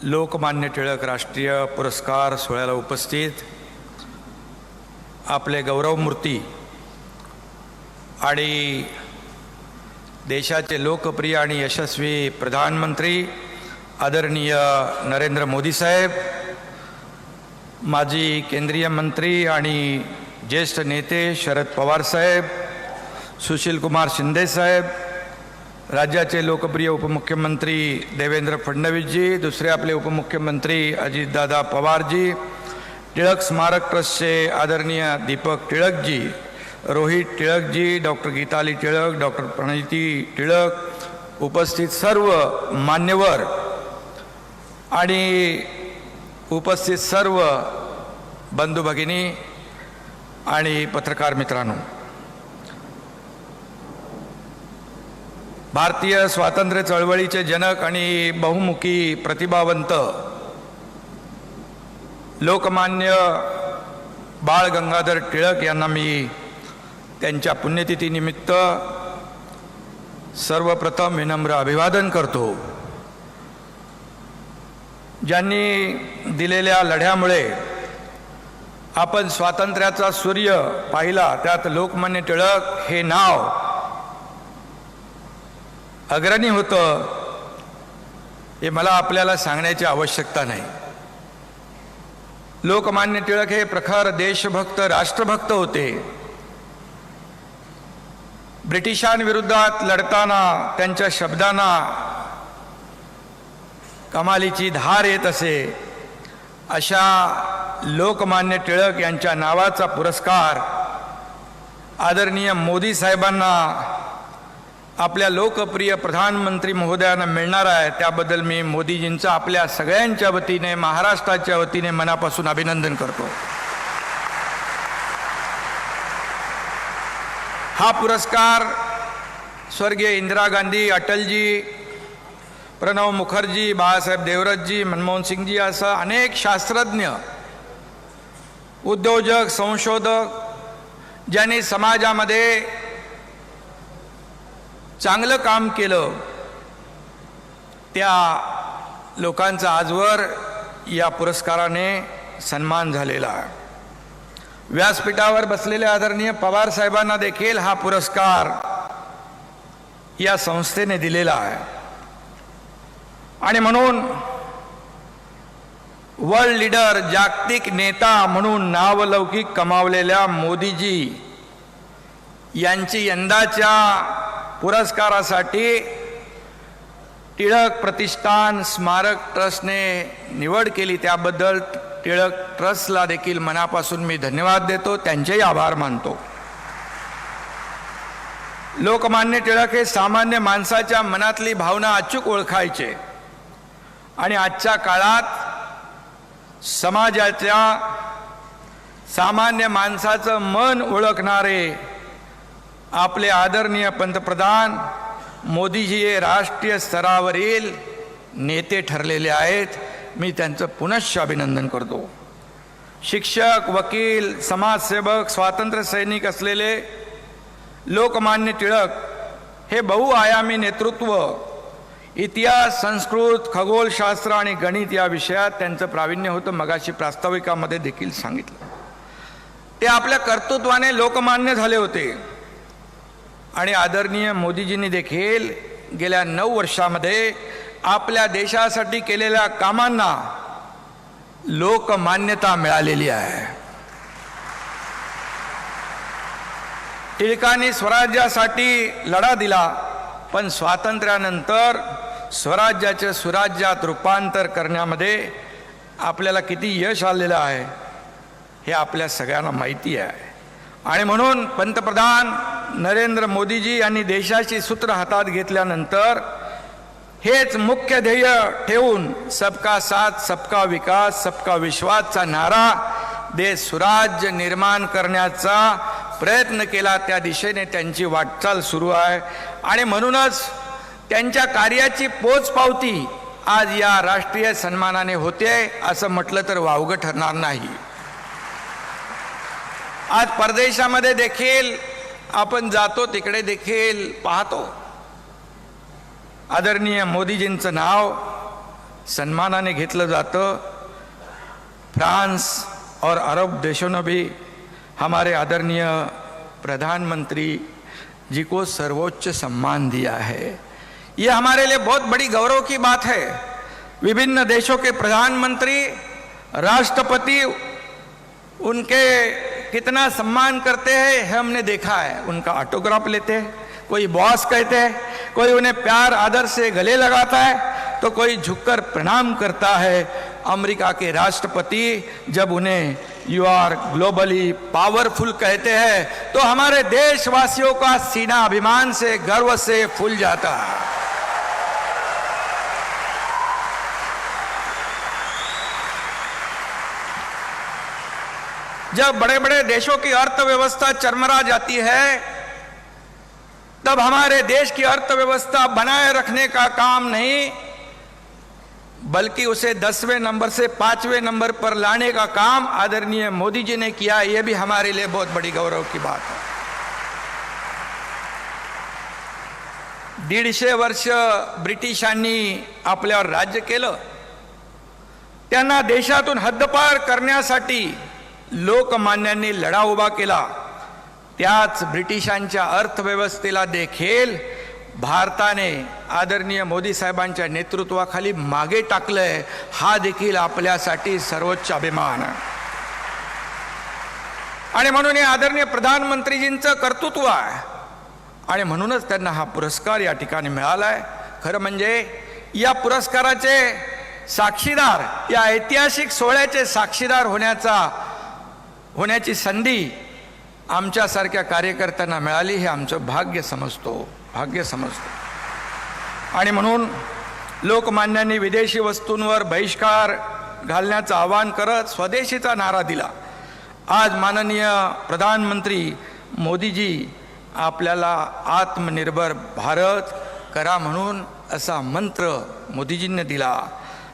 लोकमान्य टिळक राष्ट्रीय पुरस्कार सोहळ्याला उपस्थित आपले गौरवमूर्ती आणि देशाचे लोकप्रिय आणि यशस्वी प्रधानमंत्री आदरणीय नरेंद्र मोदी साहेब, माजी केंद्रीय मंत्री आणि ज्येष्ठ नेते शरद पवार साहेब, सुशील कुमार शिंदे साहेब, राज्याचे लोकप्रिय उपमुख्यमंत्री देवेंद्र फडणवीसजी, दुसरे आपले उपमुख्यमंत्री अजितदादा पवारजी, टिळक स्मारक ट्रस्टचे आदरणीय दीपक टिळकजी, रोहित टिळकजी, डॉक्टर गीताली टिळक, डॉक्टर प्रणिती टिळक, उपस्थित सर्व मान्यवर आणि उपस्थित सर्व बंधू भगिनी आणि पत्रकार मित्रांनो, भारतीय स्वातंत्र्य चळवळीचे जनक आणि बहुमुखी प्रतिभावंत लोकमान्य बाळ गंगाधर टिळक यांना मी त्यांच्या पुण्यतिथीनिमित्त सर्वप्रथम विनम्र अभिवादन करतो. ज्यांनी दिलेल्या लढ्यामुळे आपण स्वातंत्र्याचा सूर्य पाहिला, त्यात लोकमान्य टिळक हे नाव अग्रणी होतं, हे मला आपल्याला सांगण्याची आवश्यकता नाही. लोकमान्य टिळक हे प्रखर देशभक्त राष्ट्रभक्त होते. ब्रिटिशांविरुद्धात लढताना त्यांच्या शब्दांना कमालीची धार येत असे. अशा लोकमान्य टिळक यांच्या नावाचा पुरस्कार आदरणीय मोदी साहेबांना आपल्या लोकप्रिय प्रधानमंत्री महोदयांना मिळणार आहे. त्याबद्दल मी मोदीजींचं आपल्या सगळ्यांच्या वतीने, महाराष्ट्राच्या वतीने मनापासून अभिनंदन करतो. हा पुरस्कार स्वर्गीय इंदिरा गांधी, अटलजी, प्रणव मुखर्जी, बाळासाहेब देवरतजी, मनमोहन सिंगजी असं अनेक शास्त्रज्ञ, उद्योजक, संशोधक ज्यांनी समाजामध्ये चांगलं काम केलं, त्या लोकांचा आजवर या पुरस्काराने सन्मान झालेला आहे. व्यासपीठावर बसलेल्या आदरणीय पवार साहेबांना देखील हा पुरस्कार या संस्थेने दिलेला आहे. आणि म्हणून वर्ल्ड लीडर, जागतिक नेता म्हणून नावलौकिक कमावलेल्या मोदीजी यांची यंदाच्या पुरस्कारासाठी टिळक प्रतिष्ठान स्मारक ट्रस्टने निवड केली. त्याबद्दल टिळक ट्रस्टला देखील मनापासून मी धन्यवाद देतो, त्यांचेही आभार मानतो. लोकमान्य टिळक हे सामान्य माणसाच्या मनातली भावना अचूक ओळखायचे आणि आजच्या काळात समाजाच्या सामान्य माणसाचं मन ओळखणारे आपले आदरणीय पंतप्रधान मोदीजी हे राष्ट्रीय स्तरावरील नेते ठरलेले आहेत. मी त्यांचं पुनश्च अभिनंदन करतो. शिक्षक, वकील, समाजसेवक, स्वातंत्र्य सैनिक असलेले लोकमान्य टिळक हे बहुआयामी नेतृत्व, इतिहास, संस्कृत, खगोलशास्त्र आणि गणित या विषयात त्यांचं प्रावीण्य होतं. मगाशी प्रास्ताविकामध्ये देखील सांगितलं. ते आपल्या कर्तृत्वाने लोकमान्य झाले होते. आणि आदरणीय मोदीजींनी देखील गेल्या 9 वर्षामध्ये आपल्या देशासाठी केलेल्या कामांना लोकमान्यता मिळालेली आहे. टिळकांनी स्वराज्यासाठी लढा दिला, पण स्वातंत्र्यानंतर स्वराज्याचे सुराज्यात रूपांतर करण्यामध्ये आपल्याला किती यश आलेलं आहे हे आपल्या सगळ्यांना माहिती आहे. आणि म्हणून पंतप्रधान नरेंद्र मोदीजी यांनी देशाची सूत्र हातात घेतल्यानंतर हेच मुख्य ध्येय ठेवून सबका साथ, सबका विकास, सबका विश्वासचा नारा देश सुराज्य निर्माण करण्याचा प्रयत्न केला. त्या दिशेने त्यांची वाटचाल सुरू आहे. आणि म्हणूनच त्यांच्या कार्याची पोचपावती आज या राष्ट्रीय सन्मानाने होते असं म्हटलं तर वावगं ठरणार नाही. आज परदेशामध्ये देखील आपण जातो, तिकडे देखील पाहतो आदरणीय मोदीजींचं नाव सन्मानाने घेतलं जातं। फ्रांस और अरब देशों ने भी हमारे आदरणीय प्रधानमंत्री जी को सर्वोच्च सम्मान दिया है। ये हमारे लिए बहुत बड़ी गौरव की बात है। विभिन्न देशों के प्रधानमंत्री, राष्ट्रपति उनके कितना सम्मान करते हैं हमने देखा है। उनका ऑटोग्राफ लेते हैं, कोई बॉस कहते हैं, कोई उन्हें प्यार आदर से गले लगाता है, तो कोई झुककर प्रणाम करता है। अमेरिका के राष्ट्रपति जब उन्हें यू आर ग्लोबली पावरफुल कहते हैं तो हमारे देशवासियों का सीना अभिमान से, गर्व से फूल जाता है। जब बड़े बड़े देशों की अर्थव्यवस्था चरमरा जाती है, तब हमारे देश की अर्थव्यवस्था बनाए रखने का काम नहीं, बल्कि उसे 10वें नंबर से 5वें नंबर पर लाने का काम आदरणीय मोदी जी ने किया। यह भी हमारे लिए बहुत बड़ी गौरव की बात है। 150 वर्ष ब्रिटिशांनी आपल्यावर राज्य केलं। त्यांना देशातून हद्दपार करण्यासाठी लोकमान्यांनी लढा उभा केला। त्याच ब्रिटिशांच्या अर्थव्यवस्थेला देखील भारताने आदरणीय मोदी साहेबांच्या नेतृत्वाखाली मागे टाकलंय। हा देखील आपल्यासाठी सर्वोच्च अभिमान आहे। आणि म्हणून हे आदरणीय प्रधानमंत्रीजींचं कर्तृत्व आहे आणि म्हणूनच त्यांना हा पुरस्कार या ठिकाणी मिळालाय। खरं म्हणजे या पुरस्काराचे साक्षीदार, या ऐतिहासिक सोहळ्याचे साक्षीदार होण्याची संधी आमच्यासारख्या कार्यकर्त्यांना मिळाली, हे आमचं भाग्य समजतो। आणि म्हणून लोकमान्यांनी विदेशी वस्तूंवर बहिष्कार घालण्याचं आवाहन करत स्वदेशीचा नारा दिला। आज माननीय प्रधानमंत्री मोदीजी आपल्याला आत्मनिर्भर भारत करा म्हणून असा मंत्र मोदीजींनी दिला।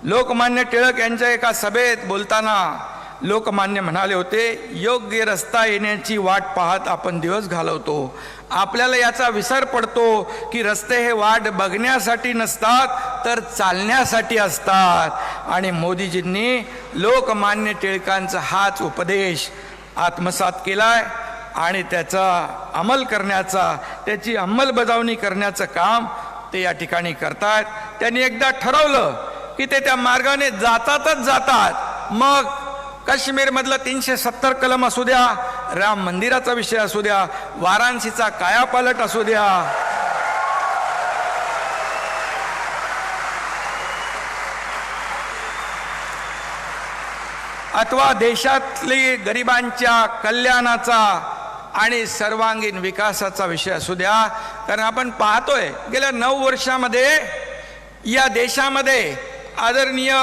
लोकमान्य टिळक यांच्या एका सभेत बोलताना लोकमान्य म्हणाले होते, योग्य रस्ता येण्याची वाट पाहत आपण दिवस घालवतो। आपल्याला याचा विसर पडतो की रस्ते हे वाट बघण्यासाठी नसतात तर चालण्यासाठी असतात। आणि मोदीजींनी लोकमान्य टिळकांचा हाच उपदेश आत्मसात केलाय आणि त्याचा अंमल करण्याचा, त्याची अंमलबजावणी करण्याचं काम ते या ठिकाणी करतात। त्यांनी एकदा ठरवलं की ते त्या मार्गाने जातात। मग काश्मीरमधलं 370 कलम असू द्या, राम मंदिराचा विषय असू द्या, वाराणसीचा कायापालट असू द्या, अथवा देशातली गरिबांच्या कल्याणाचा आणि सर्वांगीण विकासाचा विषय असू द्या। कारण आपण पाहतोय गेल्या 9 वर्षामध्ये या देशामध्ये आदरणीय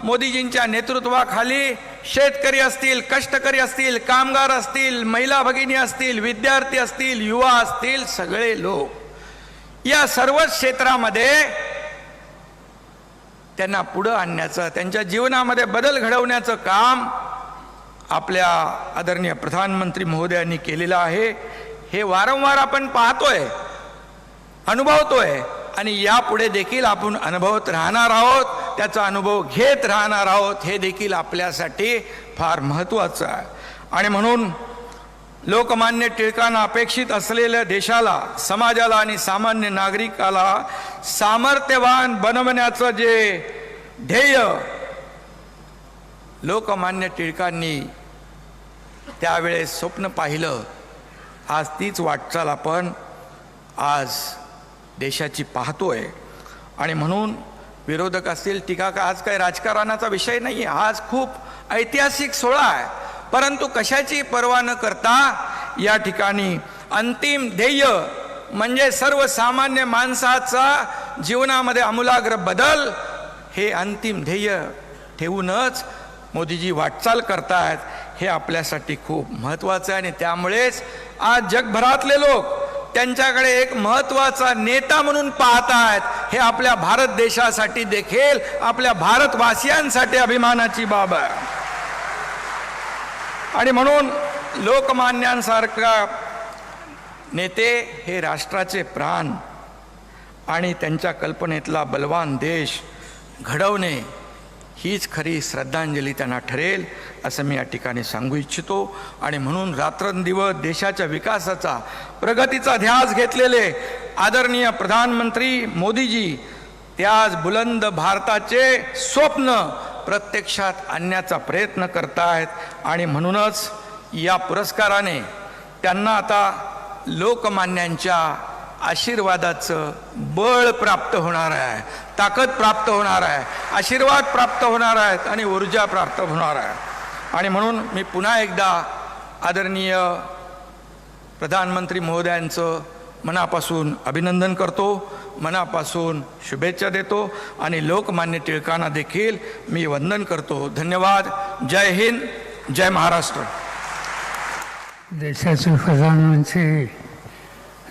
मोदीजींच्या नेतृत्वाखाली शेतकरी असतील, कष्टकरी असतील, कामगार असतील, महिला भगिनी असतील, विद्यार्थी असतील, युवा असतील, सगळे लोक या सर्व क्षेत्रामध्ये त्यांना पुढे आणण्याचं, त्यांच्या जीवनामध्ये बदल घडवण्याचं काम आपल्या आदरणीय प्रधानमंत्री महोदयांनी केलेलं आहे। हे वारंवार आपण पाहतोय, अनुभवतोय आणि यापुढे देखील आपण अनुभवत राहणार आहोत, त्याचा अनुभव घेत राहणार आहोत। हे देखील आपल्यासाठी फार महत्त्वाचं आहे। आणि म्हणून लोकमान्य टिळकांना अपेक्षित असलेल्या देशाला, समाजाला आणि सामान्य नागरिकाला सामर्थ्यवान बनवण्याचं जे ध्येय लोकमान्य टिळकांनी त्यावेळेस स्वप्न पाहिलं, आज तीच वाटचाल आपण आज देशाची पाहतोय। आणि म्हणून विरोधक असतील, टीका का, आज काही राजकारणाचा विषय नाही आहे, आज खूप ऐतिहासिक सोहळा आहे। परंतु कशाची पर्वा न करता या ठिकाणी अंतिम ध्येय म्हणजे सर्वसामान्य माणसाचा जीवनामध्ये आमूलाग्र बदल, हे अंतिम ध्येय ठेवूनच मोदीजी वाटचाल करतायत। हे आपल्यासाठी खूप महत्त्वाचं आहे आणि त्यामुळेच आज जगभरातले लोक त्यांच्याकडे एक महत्त्वाचा नेता म्हणून पाहतायत। हे आपल्या भारत देशासाठी देखील, आपल्या भारतवासियांसाठी अभिमानाची बाब आहे। आणि म्हणून लोकमान्यांसारखा नेते हे राष्ट्राचे प्राण आणि त्यांच्या कल्पनेतला बलवान देश घडवणे हीच खरी श्रद्धांजली त्यांना ठरेल असं मी या ठिकाणी सांगू इच्छितो. आणि म्हणून रात्रंदिवस देशाच्या विकासाचा प्रगतीचा ध्यास घेतलेले आदरणीय प्रधानमंत्री मोदीजी त्याच बुलंद भारताचे स्वप्न प्रत्यक्षात आणण्याचा प्रयत्न करतायत. आणि म्हणूनच या पुरस्काराने त्यांना आता लोकमान्यांच्या आशीर्वादाचं बळ प्राप्त होणार आहे, ताकद प्राप्त होणार आहे, आशीर्वाद प्राप्त होणार आहेत आणि ऊर्जा प्राप्त होणार आहे. आणि म्हणून मी पुन्हा एकदा आदरणीय प्रधानमंत्री महोदयांचं मनापासून अभिनंदन करतो, मनापासून शुभेच्छा देतो आणि लोकमान्य टिळकांना देखील मी वंदन करतो. धन्यवाद. जय हिंद, जय महाराष्ट्र. देशाचे प्रधानमंत्री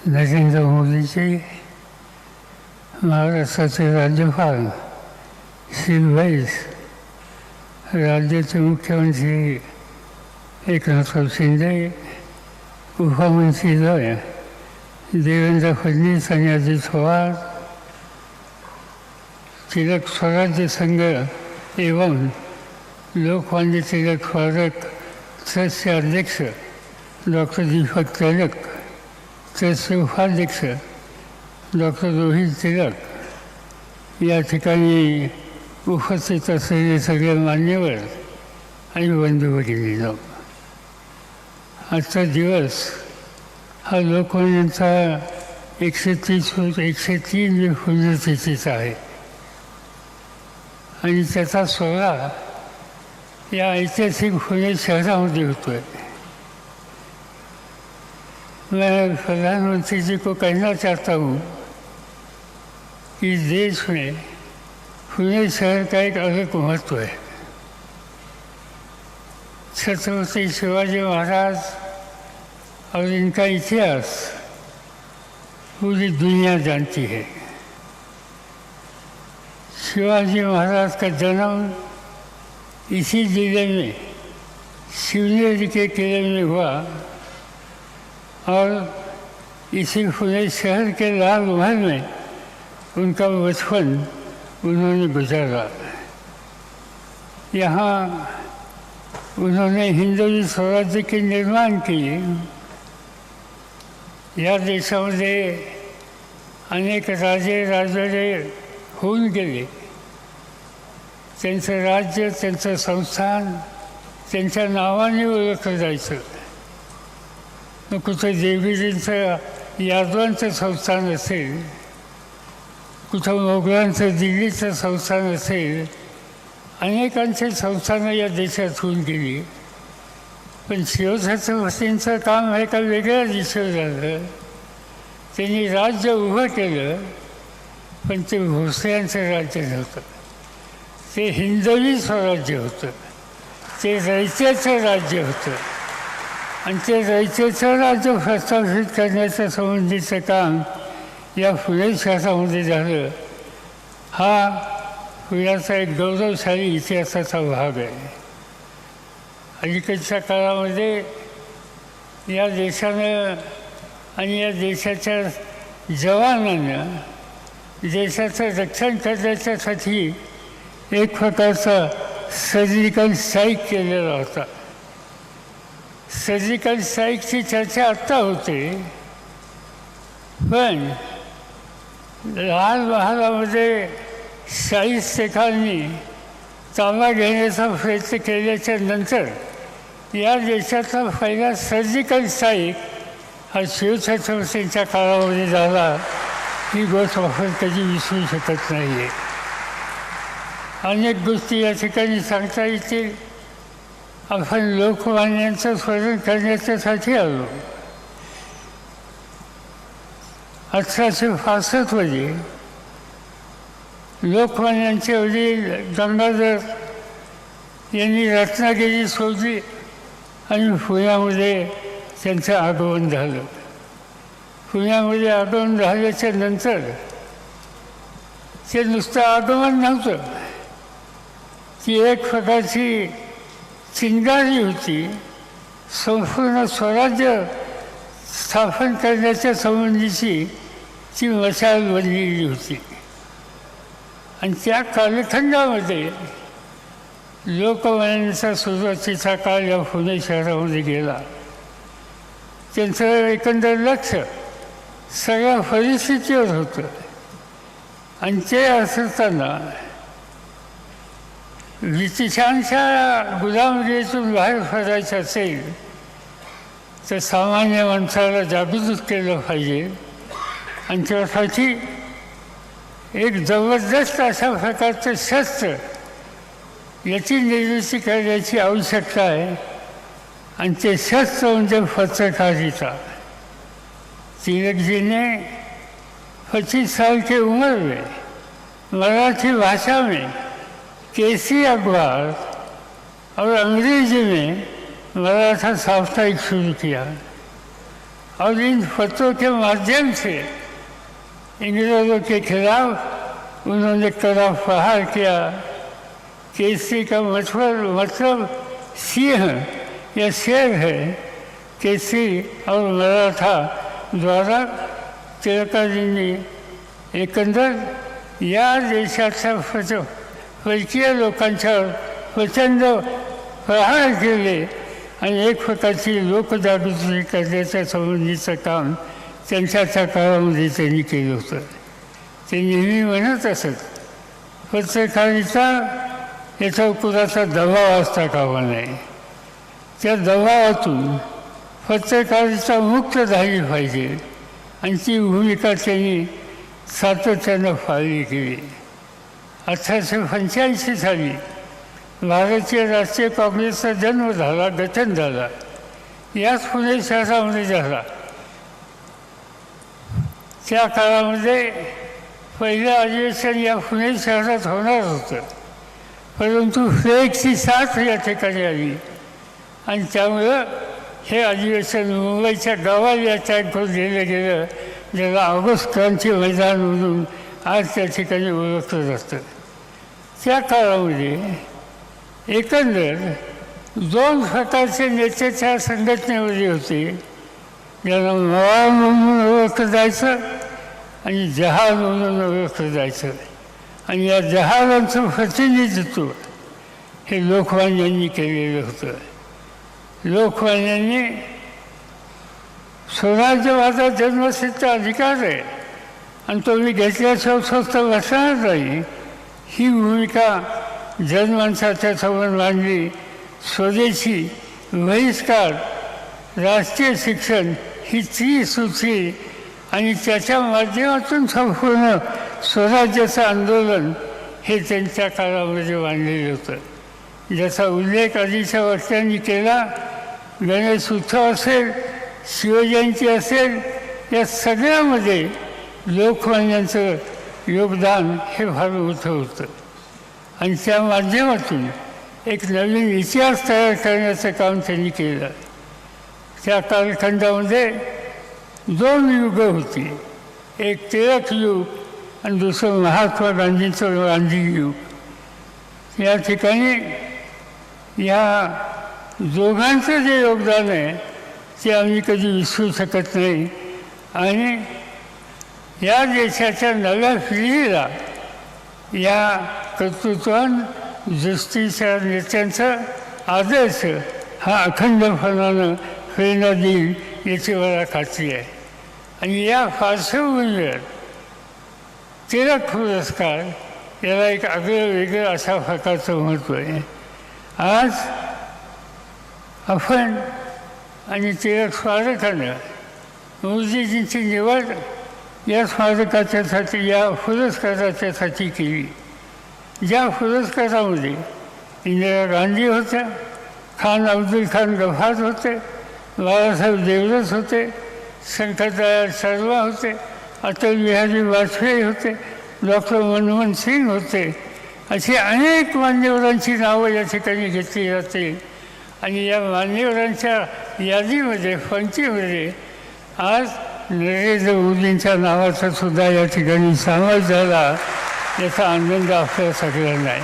नरेंद्र मोदीजी, महाराष्ट्राचे राज्यपाल श्री वैस, राज्याचे मुख्यमंत्री एकनाथराव शिंदे, उपमुख्यमंत्री देवेंद्र फडणवीस आणि अजित पवार, तिलक स्वराज्य संघ एवं लोकमान्य तिलक स्मारक ट्रस्टचे अध्यक्ष डॉक्टर दीपक तिलक, ट्रस्टचे उपाध्यक्ष डॉक्टर रोहित तिलक, या ठिकाणी उपस्थित असलेले सगळे मान्यवर आणि बंधू भगिनींनो, आजचा दिवस हा लोकमान्यांचा 103 पुण्यतिथीचा आहे आणि त्याचा सोहळा या ऐतिहासिक पुणे शहरामध्ये होतो है. मैं प्रधानमंत्री जी को कहना चाहता हूँ कि देश में पुणे शहर का एक अलग महत्व है. छत्रपति शिवाजी महाराज और इनका इतिहास पूरी दुनिया जानती है. शिवाजी महाराज का जन्म इसी जिले में शिवनेरी के किले में हुआ और इसी पुणे शहर के लाल महल में उनका बचपन उन्होंने गुजारा. यहाँ उन्होंने हिंदवी स्वराज्य के निर्माण किए. या देशामध्ये अनेक राजे राजवाडे होऊन गेले. त्यांचं राज्य, त्यांचं संस्थान त्यांच्या नावाने ओळखलं जायचं. मग कुठं देवीजींचं यादवांचं संस्थान असेल, कुठं मोगलांचं दिल्लीचं संस्थान असेल, अनेकांचे संस्थानं या देशात होऊन गेली. पण शिवछत्रपतींचं काम हे का वेगळ्या दिशेवर झालं. त्यांनी राज्य उभं केलं, पण ते भोसल्यांचं राज्य नव्हतं, ते हिंदवी स्वराज्य होतं, ते रयतेचं राज्य होतं. आणि ते रयतेचं राज्य प्रस्थापित करण्याच्या संबंधीचं काम या पुणे शहरामध्ये झालं. हा पुण्याचा एक गौरवशाली इतिहासाचा भाग आहे. अलीकडच्या काळामध्ये या देशानं आणि या देशाच्या जवानांना देशाचं रक्षण करण्याच्यासाठी एक प्रकारचा सर्जिकल स्ट्राईक केलेला होता. सर्जिकल स्ट्राईकची चर्चा आत्ता होते, पण लाल महालामध्ये शाहिस्तेखांनी ताबा घेण्याचा प्रयत्न केल्याच्या नंतर या देशाचा पहिला सर्जिकल स्ट्राईक हा शिवछत्रपतींच्या काळामध्ये झाला. ही गोष्ट आपण कधी विसरू शकत नाही आहे. अनेक गोष्टी या ठिकाणी सांगता येतील. आपण लोकमान्यांचं स्मरण करण्याच्यासाठी आलो. 1865 मध्ये लोकमान्यांचे वडील गंगाधर यांनी रत्नागिरी सोडली आणि पुण्यामध्ये त्यांचं आगमन झालं. पुण्यामध्ये आगमन झाल्याच्या नंतर ते नुसतं आगमन नव्हतं, ती एक प्रकारची चिंगारी होती. संपूर्ण स्वराज्य स्थापन करण्याच्या संबंधीची ती मशाल बनलेली होती. आणि त्या कालखंडामध्ये लोकमान्यांचा सुरुवातीचा काळ या पुणे शहरामध्ये गेला. त्यांचं एकंदर लक्ष सगळ्या परिस्थितीवर होतं आणि ते असताना ब्रिटिशांच्या गुलामगिरीतून बाहेर पडायचं असेल तर सामान्य माणसाला जागृत केलं पाहिजे आणि त्यासाठी एक जबरदस्त अशा प्रकारचं शस्त्र याची निर्मिती करण्याची आवश्यकता आहे आणि ते शस्त्र म्हणजे पत्रकारिता. तिलक जी ने 25 साल की उम्र में मराठी भाषा में केसरी अखबार और अंग्रेजी में मराठा साप्ताहिक शुरू किया और इन पत्रों के माध्यम से इंग्रेजों के खिलाफ उन्होंने कड़ा प्रहार किया. केसरी का मतलब सिंह या शेर है. केसरी और मराठा द्वारा टिळकाजींनी एकंदर या देशाच्या परकीय लोकांच्यावर प्रचंड प्रहार केले आणि एक प्रकारची लोकजागृती करण्याच्या संबंधीचं काम त्यांच्या त्या काळामध्ये त्यांनी केलं होतं. ते नेहमी म्हणत असत पत्रकारिता याचा कुणाचा दबाव असता कामा नये. त्या दबावातून पत्रकारिता मुक्त झाली पाहिजे आणि ती भूमिका त्यांनी सातत्यानं पाळली केली. 1885 साली भारतीय राष्ट्रीय काँग्रेसचा जन्म झाला, गठन झाला. याच पुणे शहरामध्ये झाला. त्या काळामध्ये पहिलं अधिवेशन या पुणे शहरात होणार होतं, परंतु फ्लेक्सची साथ या ठिकाणी आली आणि त्यामुळं हे अधिवेशन मुंबईच्या गावाला करून दिलं गेलं, ज्याला ऑगस्ट क्रांती मैदान म्हणून आज त्या ठिकाणी ओळखलं जातं. त्या काळामध्ये एकंदर 2 प्रकारचे नेते त्या संघटनेमध्ये होते. ज्यांना मवाळ म्हणून ओळखलं जायचं आणि जहाल म्हणून ओळखलं जायचं. आणि या जहालांचं प्रतिनिधित्व हे लोकमान्यांनी केलेलं होतं. लोकमान्यांनी स्वराज्यवादा जन्मसिद्ध अधिकार आहे आणि तो मी घेतल्याशिवाय स्वस्त बसणार नाही, ही भूमिका जनमानसाच्या समोर मांडली. स्वदेशी, बहिष्कार, राष्ट्रीय शिक्षण ही त्रिसूत्री आणि त्याच्या माध्यमातून संपूर्ण स्वराज्याचं आंदोलन हे त्यांच्या काळामध्ये मांडलेलं होतं. ज्याचा उल्लेख आधीच्या वक्त्यांनी केला. गणेश उत्सव असेल, शिवजयंती असेल, या सगळ्यामध्ये लोकमान्यांचं योगदान हे फार मोठं होतं आणि त्या माध्यमातून एक नवीन इतिहास तयार करण्याचं काम त्यांनी केलं. त्या कालखंडामध्ये 2 युगं होती. एक टिळक युग आणि दुसरं महात्मा गांधींचं गांधी युग. या ठिकाणी या दोघांचं जे योगदान आहे ते आम्ही कधी विसरू शकत नाही आणि या देशाच्या नव्या पिढीला या कर्तृत्वान दृष्टीच्या नेत्यांचा आदर्श हा अखंडपणानं प्रेरणा देईल याची मला खात्री आहे. आणि या पार्श्वभूमीवर टिळक पुरस्कार याला एक आगळं वेगळं अशा प्रकारचं महत्त्व आहे. आज आपण आणि टिळक स्मारकानं मोदीजींची निवड या स्मारकाच्यासाठी, या पुरस्काराच्यासाठी केली. ज्या पुरस्कारामध्ये इंदिरा गांधी होत्या, खान अब्दुल खान गफार होते, बाळासाहेब देवरस होते, शंकरदयाळ शर्मा होते, अटल बिहारी वाजपेयी होते, डॉक्टर मनमोहन सिंग होते, अशी अनेक मान्यवरांची नावं या ठिकाणी घेतली जाते. आणि या मान्यवरांच्या यादीमध्ये, पंक्तीमध्ये आज नरेंद्र मोदींच्या नावाचा सुद्धा या ठिकाणी समावेश झाला. याचा आनंद आपल्या सगळ्यांना आहे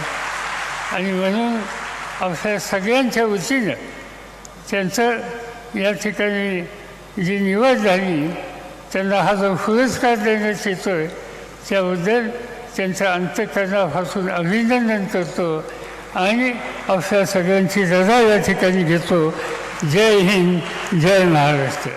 आणि म्हणून आपल्या सगळ्यांच्या वतीनं त्यांचं या ठिकाणी जी निवड झाली, त्यांना हा जो पुरस्कार देण्यात येतो आहे त्याबद्दल त्यांचं अंतःकरणापासून अभिनंदन करतो आणि आपल्या सगळ्यांची रजा या ठिकाणी घेतो. जय हिंद, जय महाराष्ट्र.